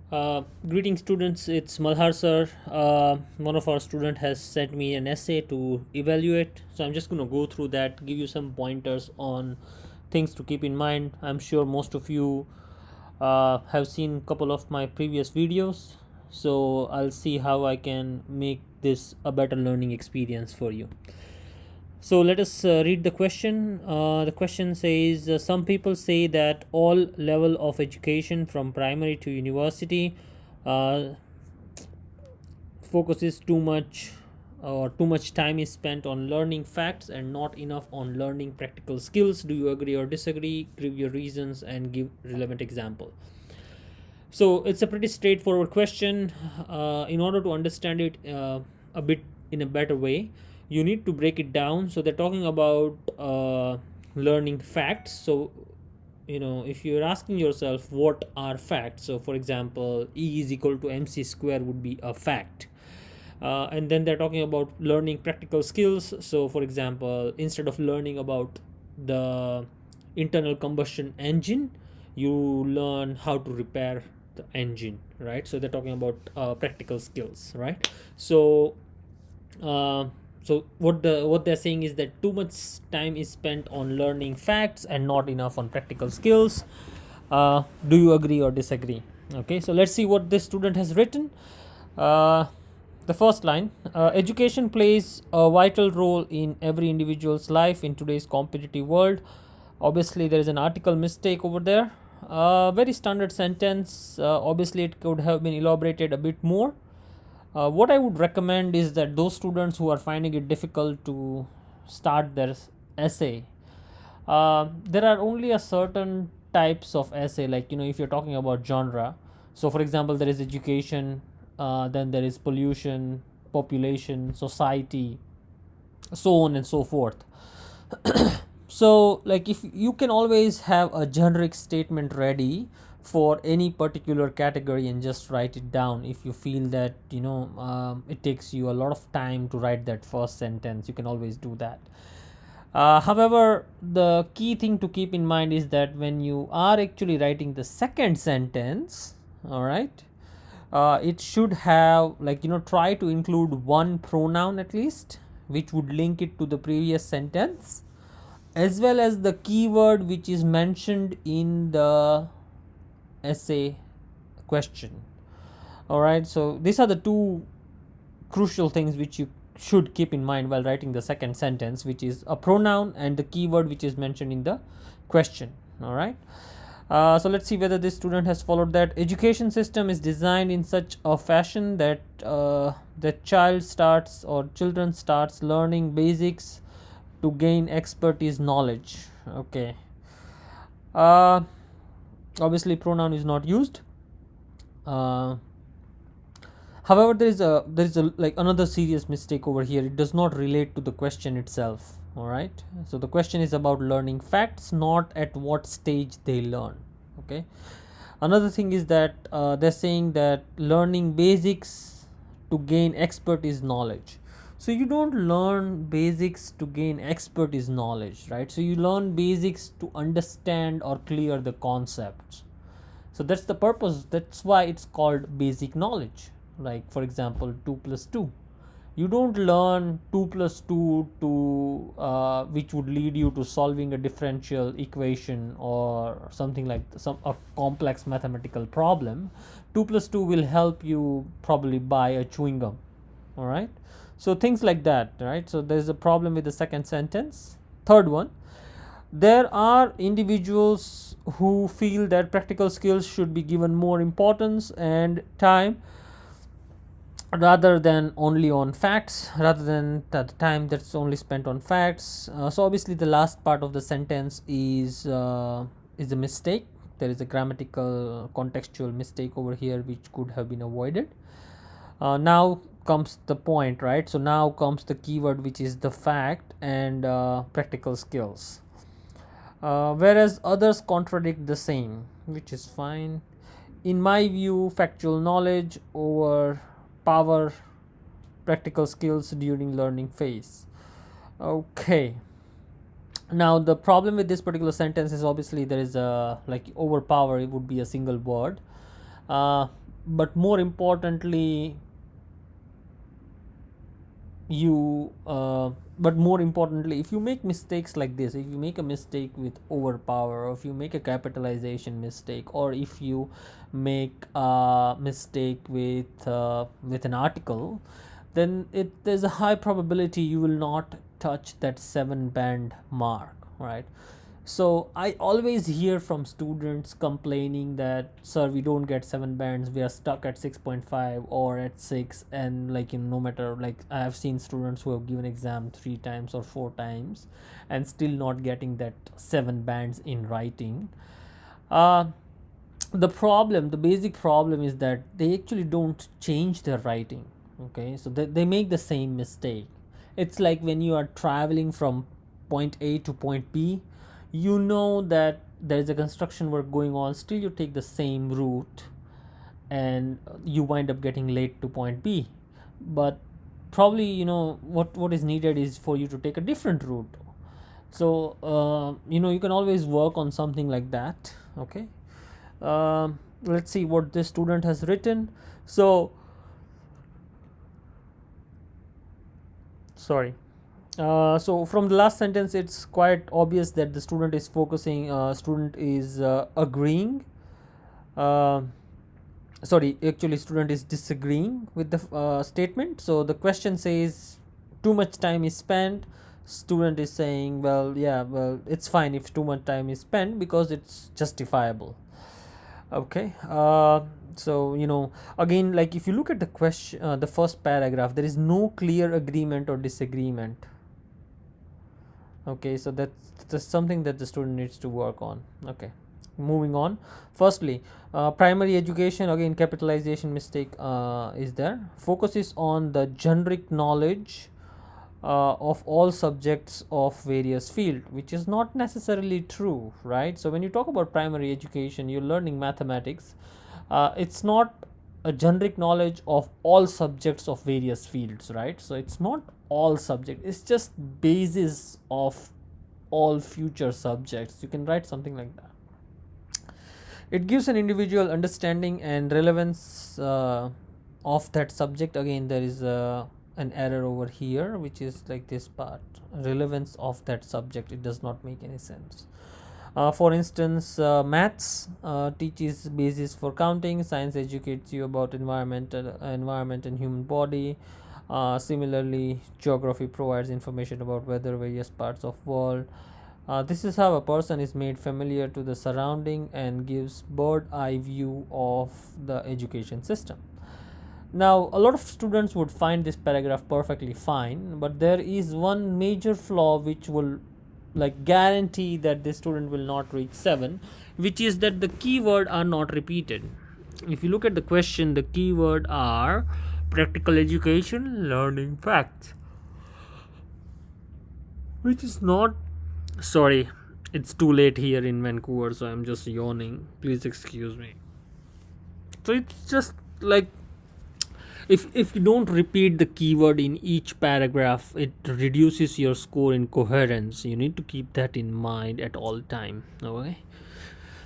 Greeting students, it's Malhar sir. One of our student has sent me an essay to evaluate, so I'm just going to go through that, give you some pointers on things to keep in mind. I'm sure most of you have seen a couple of my previous videos, so I'll see how I can make this a better learning experience for you. So let us read the question. The question says, some people say that all level of education from primary to university uh, focuses too much or too much time is spent on learning facts and not enough on learning practical skills. Do you agree or disagree? Give your reasons and give relevant example. So it's a pretty straightforward question. In order to understand it a bit in a better way, you need to break it down. So they're talking about learning facts. So if you're asking yourself what are facts, so for example, E is equal to mc square would be a fact. And then they're talking about learning practical skills. So for example, instead of learning about the internal combustion engine, you learn how to repair the engine, right? So they're talking about practical skills, right? So uh, so what they're saying is that too much time is spent on learning facts and not enough on practical skills. Do you agree or disagree? Okay, so let's see what this student has written. Uh, the first line, education plays a vital role in every individual's life in today's competitive world. Obviously there is an article mistake over there. Very standard sentence. Obviously it could have been elaborated a bit more. What I would recommend is that those students who are finding it difficult to start their essay, there are only a certain types of essay, like if you're talking about genre. So for example, there is education, then there is pollution, population, society, so on and so forth. So like if you can always have a generic statement ready for any particular category and just write it down. If you feel that it takes you a lot of time to write that first sentence, you can always do that. However, the key thing to keep in mind is that when you are actually writing the second sentence, all right, it should have, like, try to include one pronoun at least, which would link it to the previous sentence, as well as the keyword which is mentioned in the essay question. All right, so these are the two crucial things which you should keep in mind while writing the second sentence, which is a pronoun and the keyword which is mentioned in the question. All right. So let's see whether this student has followed that. Education system is designed in such a fashion that the children starts learning basics to gain expertise knowledge. Okay. uh, Obviously pronoun is not used. uh, However, there is a like another serious mistake over here. It does not relate to the question itself. All right, so the question is about learning facts, not at what stage they learn. Okay. Another thing is that they're saying that learning basics to gain expertise knowledge. So you don't learn basics to gain expertise knowledge, right? So you learn basics to understand or clear the concepts. So that's the purpose. That's why it's called basic knowledge. Like for example, 2 plus 2, you don't learn 2 plus 2 to which would lead you to solving a differential equation or something like some a complex mathematical problem. 2 plus 2 will help you probably buy a chewing gum. All right, so things like that, right? So there's a problem with the second sentence. Third one, there are individuals who feel that practical skills should be given more importance and time rather than only on facts, rather than the time that's only spent on facts. So obviously the last part of the sentence is a mistake. There is a grammatical contextual mistake over here which could have been avoided. Now comes the point, right? So now comes the keyword, which is the fact and practical skills, whereas others contradict the same, which is fine. In my view, factual knowledge over power practical skills during learning phase. Okay. Now the problem with this particular sentence is obviously there is a, like, overpower, it would be a single word. uh, but more importantly, you but more importantly, if you make mistakes like this, if you make a mistake with overpower, or if you make a capitalization mistake, or if you make a mistake with an article, then there's a high probability you will not touch that 7 band mark, right? So I always hear from students complaining that, sir, we don't get 7 bands, we are stuck at 6.5 or at 6. And like, no matter, like, I have seen students who have given exam 3 times or 4 times and still not getting that 7 bands in writing. uh, the basic problem is that they actually don't change their writing. Okay, so they make the same mistake. It's like when you are traveling from point A to point B, you know that there is a construction work going on, still you take the same route, and you wind up getting late to point B. But probably, what is needed is for you to take a different route. So you can always work on something like that. Okay. Let's see what this student has written. So sorry. So from the last sentence, it's quite obvious that the student is agreeing. uh, Sorry, actually student is disagreeing with the statement. So the question says too much time is spent. Student is saying, well, yeah, well, it's fine if too much time is spent because it's justifiable. Okay. So again, like, if you look at the question, the first paragraph, there is no clear agreement or disagreement. Okay, so that's something that the student needs to work on. Okay, moving on. Firstly, primary education, again, capitalization mistake is there. Focuses on the generic knowledge of all subjects of various field, which is not necessarily true, right? So when you talk about primary education, you're learning mathematics. It's not a generic knowledge of all subjects of various fields, right? So it's not all subject, it's just basis of all future subjects. You can write something like that. It gives an individual understanding and relevance of that subject. Again, there is an error over here, which is like this part, relevance of that subject. It does not make any sense. For instance, maths teaches basis for counting. Science educates you about environment and human body. Similarly, geography provides information about weather, various parts of world. This is how a person is made familiar to the surrounding and gives bird eye view of the education system. Now, a lot of students would find this paragraph perfectly fine, but there is one major flaw which will, like, guarantee that this student will not reach 7, which is that the keyword are not repeated. If you look at the question, the keyword are practical education, learning facts, which is not, sorry, it's too late here in Vancouver, so I'm just yawning, please excuse me. So it's just like, if you don't repeat the keyword in each paragraph, it reduces your score in coherence. You need to keep that in mind at all time. Okay.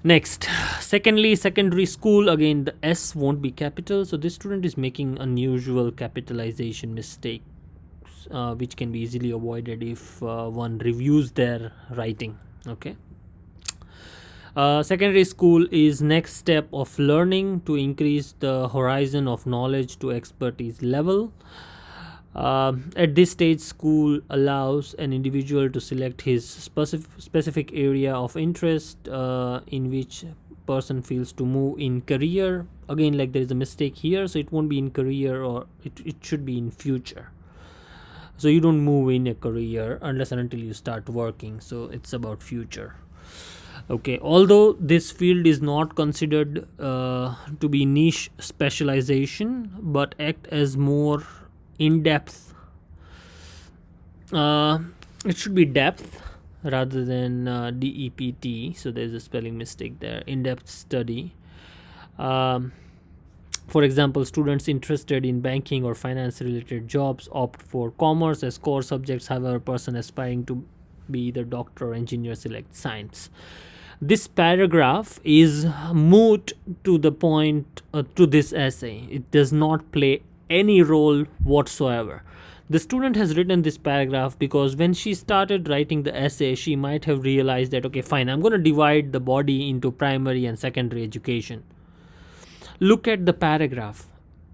Next, secondly, secondary school, again the S won't be capital, so this student is making unusual capitalization mistakes, which can be easily avoided if one reviews their writing. Okay. Secondary school is next step of learning to increase the horizon of knowledge to expertise level. At this stage, school allows an individual to select his specific area of interest in which person feels to move in career. Again, like, there is a mistake here, so it won't be in career, or it should be in future. So you don't move in a career unless and until you start working, so it's about future. Okay, although this field is not considered to be niche specialization but act as more in-depth, it should be depth rather than DEPT, so there's a spelling mistake there, in-depth study. For example, students interested in banking or finance related jobs opt for commerce as core subjects. However, a person aspiring to be either doctor or engineer select science. This paragraph is moot to the point to this essay. It does not play any role whatsoever. The student has written this paragraph because when she started writing the essay, she might have realized that, okay, fine, I'm going to divide the body into primary and secondary education. Look at the paragraph.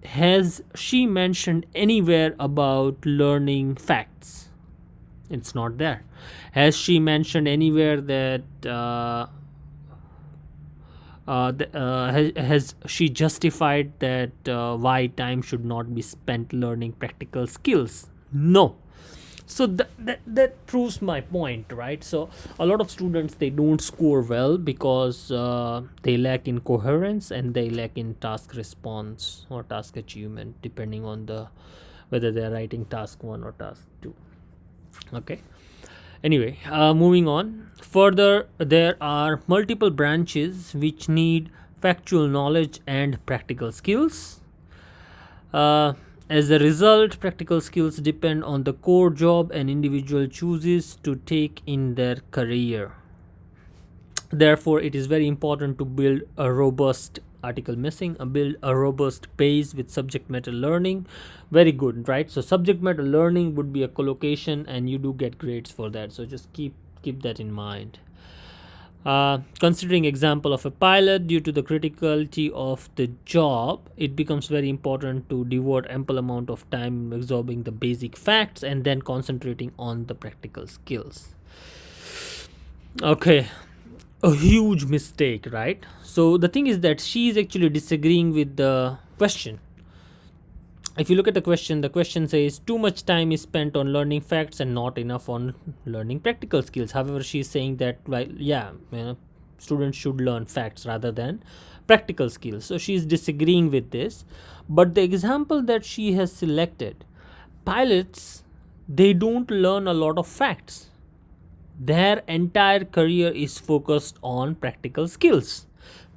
Has she mentioned anywhere about learning facts? It's not there. Has she mentioned anywhere that has she justified that why time should not be spent learning practical skills? No. So that proves my point, right? So a lot of students, they don't score well because they lack in coherence and they lack in task response or task achievement, depending on the whether they are writing task 1 or task 2. Okay. Anyway, moving on further, there are multiple branches which need factual knowledge and practical skills. As a result, practical skills depend on the core job an individual chooses to take in their career. Therefore, it is very important to build a robust build a robust base with subject matter learning. Very good, right? So subject matter learning would be a collocation and you do get grades for that, so just keep that in mind. Considering example of a pilot, due to the criticality of the job, it becomes very important to devote ample amount of time absorbing the basic facts and then concentrating on the practical skills. Okay, a huge mistake, right? So the thing is that she is actually disagreeing with the question. If you look at the question says too much time is spent on learning facts and not enough on learning practical skills. However, she is saying that, well, yeah, students should learn facts rather than practical skills. So she is disagreeing with this. But the example that she has selected, pilots, they don't learn a lot of facts. Their entire career is focused on practical skills.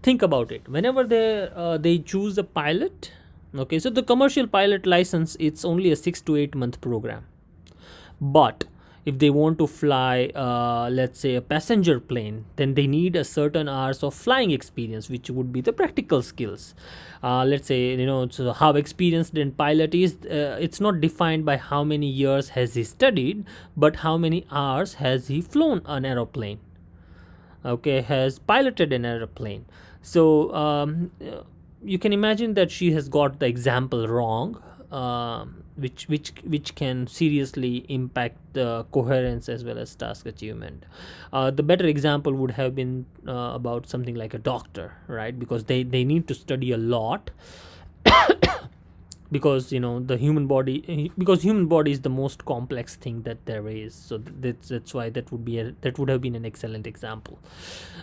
Think about it. Whenever they choose a pilot, okay, so the commercial pilot license, it's only a 6 to 8 month program. But if they want to fly let's say a passenger plane, then they need a certain hours of flying experience, which would be the practical skills. Let's say, so how experienced a pilot is, it's not defined by how many years has he studied, but how many hours has he flown an aeroplane, okay, has piloted an aeroplane. So you can imagine that she has got the example wrong, which can seriously impact the coherence as well as task achievement. The better example would have been about something like a doctor, right? Because they need to study a lot because the human body, because human body is the most complex thing that there is. So that's why that would have been an excellent example.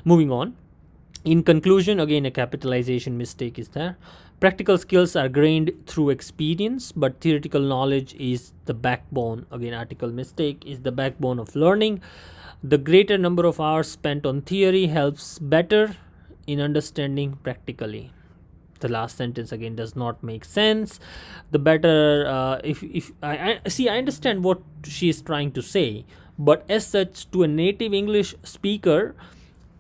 Moving on. In conclusion, again, a capitalization mistake is there. Practical skills are gained through experience, but theoretical knowledge is the backbone. Again, article mistake is the backbone of learning. The greater number of hours spent on theory helps better in understanding practically. The last sentence again does not make sense. The better, if I understand what she is trying to say, but as such, to a native English speaker,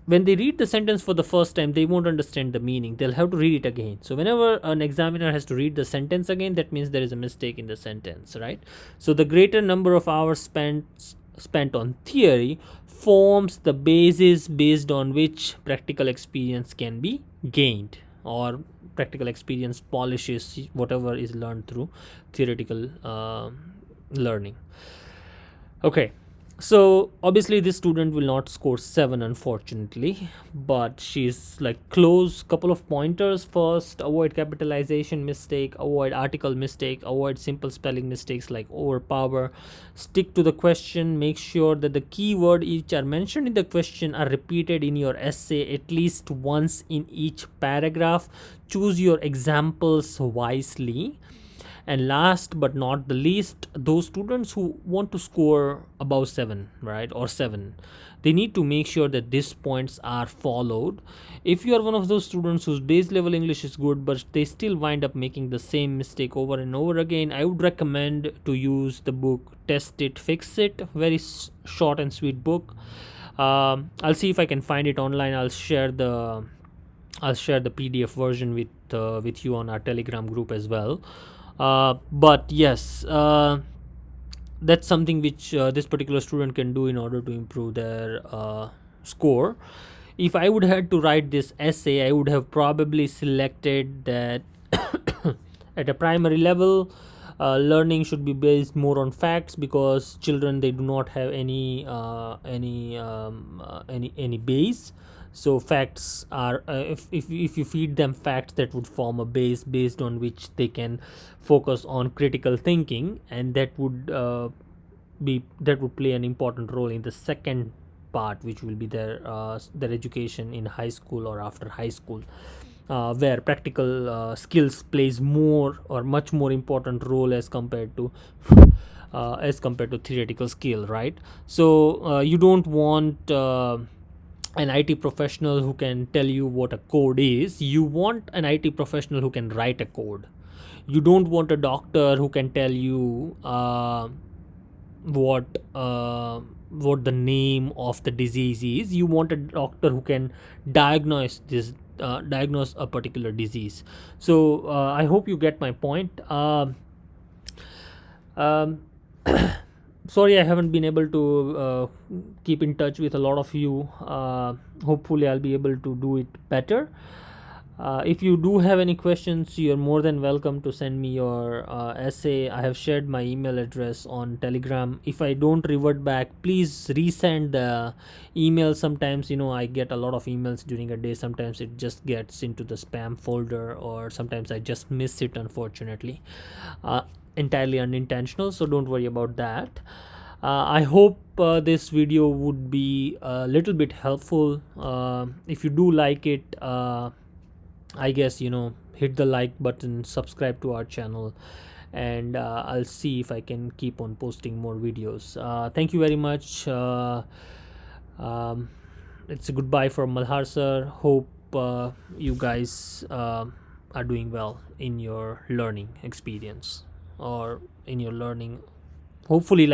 when they read the sentence for the first time, they won't understand the meaning. They'll have to read it again. So whenever an examiner has to read the sentence again, that means there is a mistake in the sentence, right? So the greater number of hours spent on theory forms the basis based on which practical experience can be gained, or practical experience polishes whatever is learned through theoretical learning. Okay. So obviously this student will not score 7, unfortunately, but she's like close. Couple of pointers. First, avoid capitalization mistake, avoid article mistake, avoid simple spelling mistakes like overpower. Stick to the question. Make sure that the keyword which are mentioned in the question are repeated in your essay at least once in each paragraph. Choose your examples wisely. And last but not the least, those students who want to score above 7, right, or 7, they need to make sure that these points are followed. If you are one of those students whose base level English is good but they still wind up making the same mistake over and over again, I would recommend to use the book Test It, Fix It. Very short and sweet book. I'll see if I can find it online. I'll share the PDF version with you on our Telegram group as well. But yes, that's something which this particular student can do in order to improve their score. If I would have to write this essay, I would have probably selected that at a primary level, learning should be based more on facts, because children, they do not have any base. So facts are, if you feed them facts, that would form a base based on which they can focus on critical thinking, and that would play an important role in the second part, which will be their education in high school or after high school, where practical skills plays more or much more important role as compared to theoretical skill, right? So you don't want an IT professional who can tell you what a code is. You want an IT professional who can write a code. You don't want a doctor who can tell you what what the name of the disease is. You want a doctor who can diagnose a particular disease. So I hope you get my point. Um, Sorry, I haven't been able to keep in touch with a lot of you. Hopefully I'll be able to do it better. If you do have any questions, you're more than welcome to send me your essay. I have shared my email address on Telegram. If I don't revert back, please resend the email. Sometimes, I get a lot of emails during a day. Sometimes it just gets into the spam folder, or sometimes I just miss it, unfortunately. Entirely unintentional, so don't worry about that. I hope this video would be a little bit helpful. If you do like it, I guess, hit the like button, subscribe to our channel, and I'll see if I can keep on posting more videos. Thank you very much. It's a goodbye from Malhar sir. Hope you guys are doing well in your learning experience, or in your learning. Hopefully,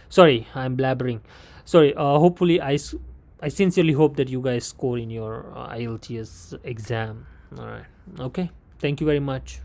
sorry, I'm blabbering. Sorry. Hopefully, I sincerely hope that you guys score in your IELTS exam. All right. Okay. Thank you very much.